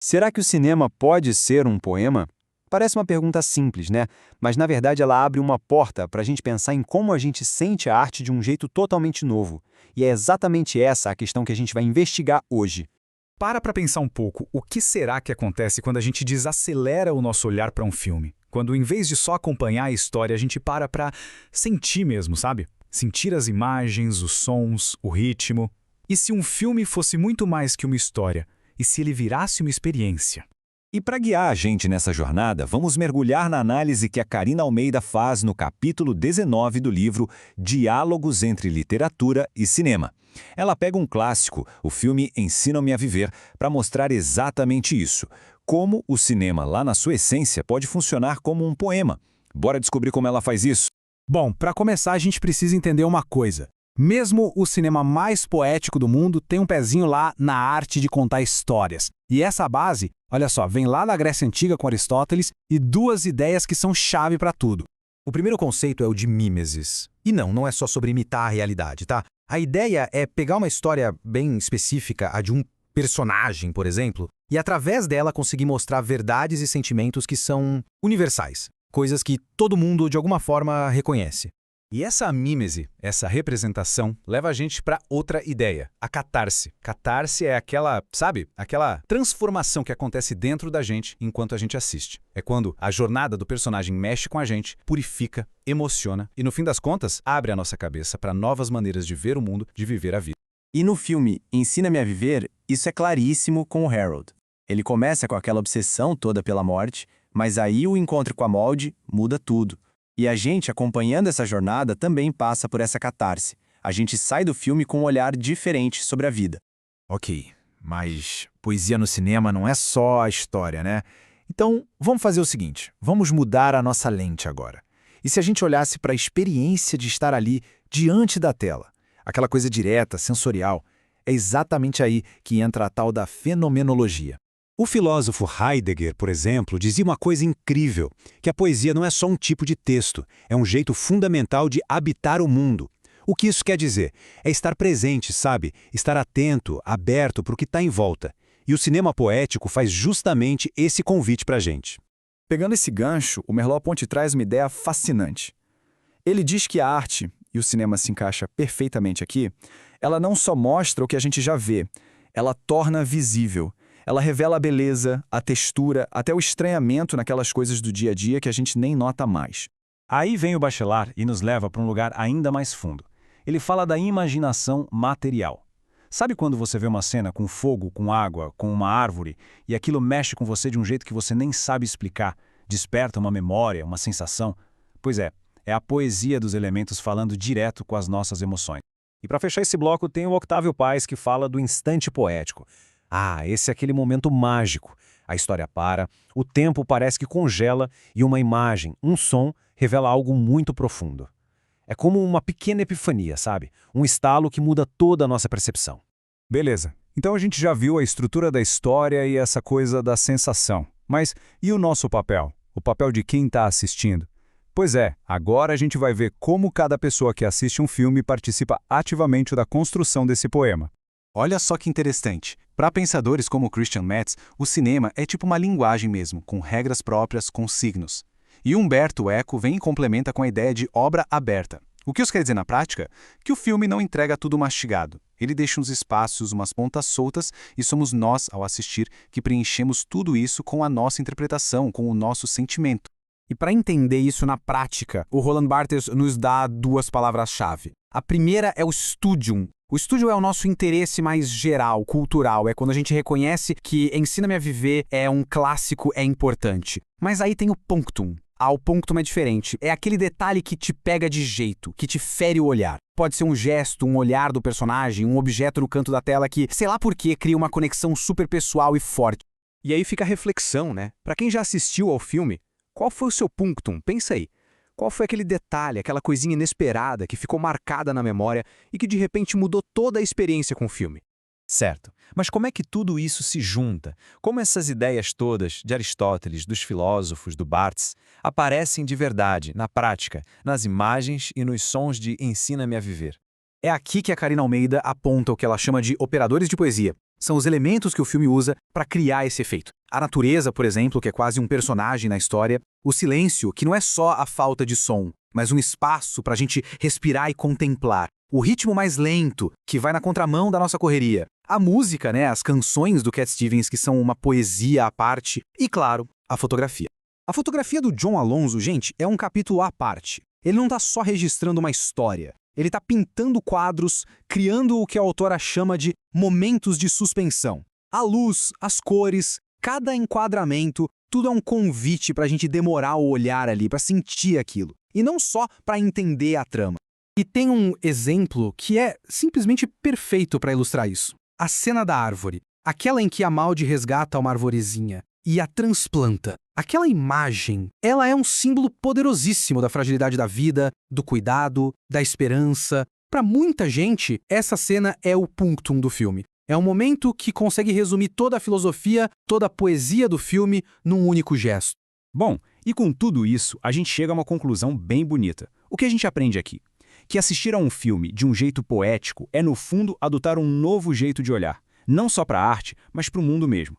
Será que o cinema pode ser um poema? Parece uma pergunta simples, né? Mas na verdade ela abre uma porta para a gente pensar em como a gente sente a arte de um jeito totalmente novo. E é exatamente essa a questão que a gente vai investigar hoje. Para pensar um pouco, o que será que acontece quando a gente desacelera o nosso olhar para um filme? Quando, em vez de só acompanhar a história, a gente para sentir mesmo, sabe? Sentir as imagens, os sons, o ritmo. E se um filme fosse muito mais que uma história? E se ele virasse uma experiência? E para guiar a gente nessa jornada, vamos mergulhar na análise que a Karina Almeida faz no capítulo 19 do livro Diálogos entre Literatura e Cinema. Ela pega um clássico, o filme Ensina-me a Viver, para mostrar exatamente isso. Como o cinema, lá na sua essência, pode funcionar como um poema. Bora descobrir como ela faz isso? Bom, para começar, a gente precisa entender uma coisa. Mesmo o cinema mais poético do mundo tem um pezinho lá na arte de contar histórias. E essa base, olha só, vem lá da Grécia Antiga com Aristóteles e duas ideias que são chave para tudo. O primeiro conceito é o de mimesis. E não é só sobre imitar a realidade, tá? A ideia é pegar uma história bem específica, a de um personagem, por exemplo, e através dela conseguir mostrar verdades e sentimentos que são universais. Coisas que todo mundo, de alguma forma, reconhece. E essa mímese, essa representação, leva a gente para outra ideia, a catarse. Catarse é aquela, sabe, aquela transformação que acontece dentro da gente enquanto a gente assiste. É quando a jornada do personagem mexe com a gente, purifica, emociona e, no fim das contas, abre a nossa cabeça para novas maneiras de ver o mundo, de viver a vida. E no filme Ensina-me a Viver, isso é claríssimo com o Harold. Ele começa com aquela obsessão toda pela morte, mas aí o encontro com a Maud muda tudo. E a gente, acompanhando essa jornada, também passa por essa catarse. A gente sai do filme com um olhar diferente sobre a vida. Ok, mas poesia no cinema não é só a história, né? Então, vamos fazer o seguinte, vamos mudar a nossa lente agora. E se a gente olhasse para a experiência de estar ali, diante da tela? Aquela coisa direta, sensorial. É exatamente aí que entra a tal da fenomenologia. O filósofo Heidegger, por exemplo, dizia uma coisa incrível, que a poesia não é só um tipo de texto, é um jeito fundamental de habitar o mundo. O que isso quer dizer? É estar presente, sabe? Estar atento, aberto para o que está em volta. E o cinema poético faz justamente esse convite para a gente. Pegando esse gancho, o Merleau-Ponty traz uma ideia fascinante. Ele diz que a arte, e o cinema se encaixa perfeitamente aqui, ela não só mostra o que a gente já vê, ela torna visível. Ela revela a beleza, a textura, até o estranhamento naquelas coisas do dia a dia que a gente nem nota mais. Aí vem o Bachelard e nos leva para um lugar ainda mais fundo. Ele fala da imaginação material. Sabe quando você vê uma cena com fogo, com água, com uma árvore, e aquilo mexe com você de um jeito que você nem sabe explicar, desperta uma memória, uma sensação? Pois é a poesia dos elementos falando direto com as nossas emoções. E para fechar esse bloco tem o Octávio Paz que fala do instante poético. Esse é aquele momento mágico. A história para, o tempo parece que congela e uma imagem, um som, revela algo muito profundo. É como uma pequena epifania, sabe? Um estalo que muda toda a nossa percepção. Beleza, então a gente já viu a estrutura da história e essa coisa da sensação. Mas e o nosso papel? O papel de quem está assistindo? Pois é, agora a gente vai ver como cada pessoa que assiste um filme participa ativamente da construção desse poema. Olha só que interessante. Para pensadores como Christian Metz, o cinema é tipo uma linguagem mesmo, com regras próprias, com signos. E Humberto Eco vem e complementa com a ideia de obra aberta. O que isso quer dizer na prática? Que o filme não entrega tudo mastigado. Ele deixa uns espaços, umas pontas soltas, e somos nós, ao assistir, que preenchemos tudo isso com a nossa interpretação, com o nosso sentimento. E para entender isso na prática, o Roland Barthes nos dá duas palavras-chave. A primeira é o studium. O estúdio é o nosso interesse mais geral, cultural, é quando a gente reconhece que Ensina-me a Viver é um clássico, é importante. Mas aí tem o punctum. O punctum é diferente, é aquele detalhe que te pega de jeito, que te fere o olhar. Pode ser um gesto, um olhar do personagem, um objeto no canto da tela que, sei lá por quê, cria uma conexão super pessoal e forte. E aí fica a reflexão, né? Para quem já assistiu ao filme, qual foi o seu punctum? Pensa aí. Qual foi aquele detalhe, aquela coisinha inesperada que ficou marcada na memória e que de repente mudou toda a experiência com o filme? Certo. Mas como é que tudo isso se junta? Como essas ideias todas de Aristóteles, dos filósofos, do Barthes, aparecem de verdade, na prática, nas imagens e nos sons de Ensina-me a Viver? É aqui que a Karina Almeida aponta o que ela chama de operadores de poesia. São os elementos que o filme usa para criar esse efeito. A natureza, por exemplo, que é quase um personagem na história. O silêncio, que não é só a falta de som, mas um espaço para a gente respirar e contemplar. O ritmo mais lento, que vai na contramão da nossa correria. A música, né, as canções do Cat Stevens, que são uma poesia à parte. E, claro, a fotografia. A fotografia do John Alonso, gente, é um capítulo à parte. Ele não está só registrando uma história. Ele está pintando quadros, criando o que a autora chama de momentos de suspensão. A luz, as cores, cada enquadramento, tudo é um convite para a gente demorar o olhar ali, para sentir aquilo. E não só para entender a trama. E tem um exemplo que é simplesmente perfeito para ilustrar isso. A cena da árvore. Aquela em que a Maud resgata uma arvorezinha e a transplanta. Aquela imagem, ela é um símbolo poderosíssimo da fragilidade da vida, do cuidado, da esperança. Para muita gente, essa cena é o punctum do filme. É um momento que consegue resumir toda a filosofia, toda a poesia do filme num único gesto. Bom, e com tudo isso, a gente chega a uma conclusão bem bonita. O que a gente aprende aqui? Que assistir a um filme de um jeito poético é, no fundo, adotar um novo jeito de olhar. Não só para a arte, mas para o mundo mesmo.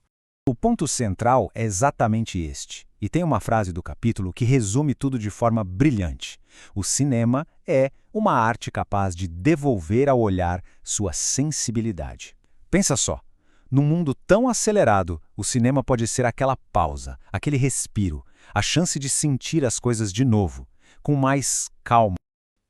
O ponto central é exatamente este. E tem uma frase do capítulo que resume tudo de forma brilhante. O cinema é uma arte capaz de devolver ao olhar sua sensibilidade. Pensa só, num mundo tão acelerado, o cinema pode ser aquela pausa, aquele respiro, a chance de sentir as coisas de novo, com mais calma.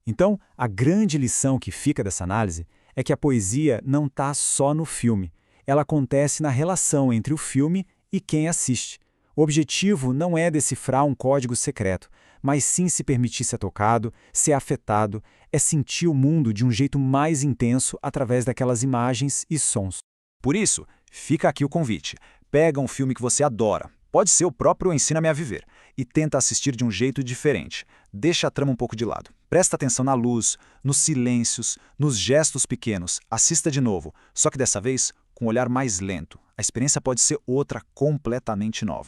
Então, a grande lição que fica dessa análise é que a poesia não está só no filme. Ela acontece na relação entre o filme e quem assiste. O objetivo não é decifrar um código secreto, mas sim se permitir ser tocado, ser afetado, é sentir o mundo de um jeito mais intenso através daquelas imagens e sons. Por isso, fica aqui o convite. Pega um filme que você adora, pode ser o próprio Ensina-me a Viver, e tenta assistir de um jeito diferente. Deixa a trama um pouco de lado. Presta atenção na luz, nos silêncios, nos gestos pequenos. Assista de novo, só que dessa vez com um olhar mais lento. A experiência pode ser outra completamente nova.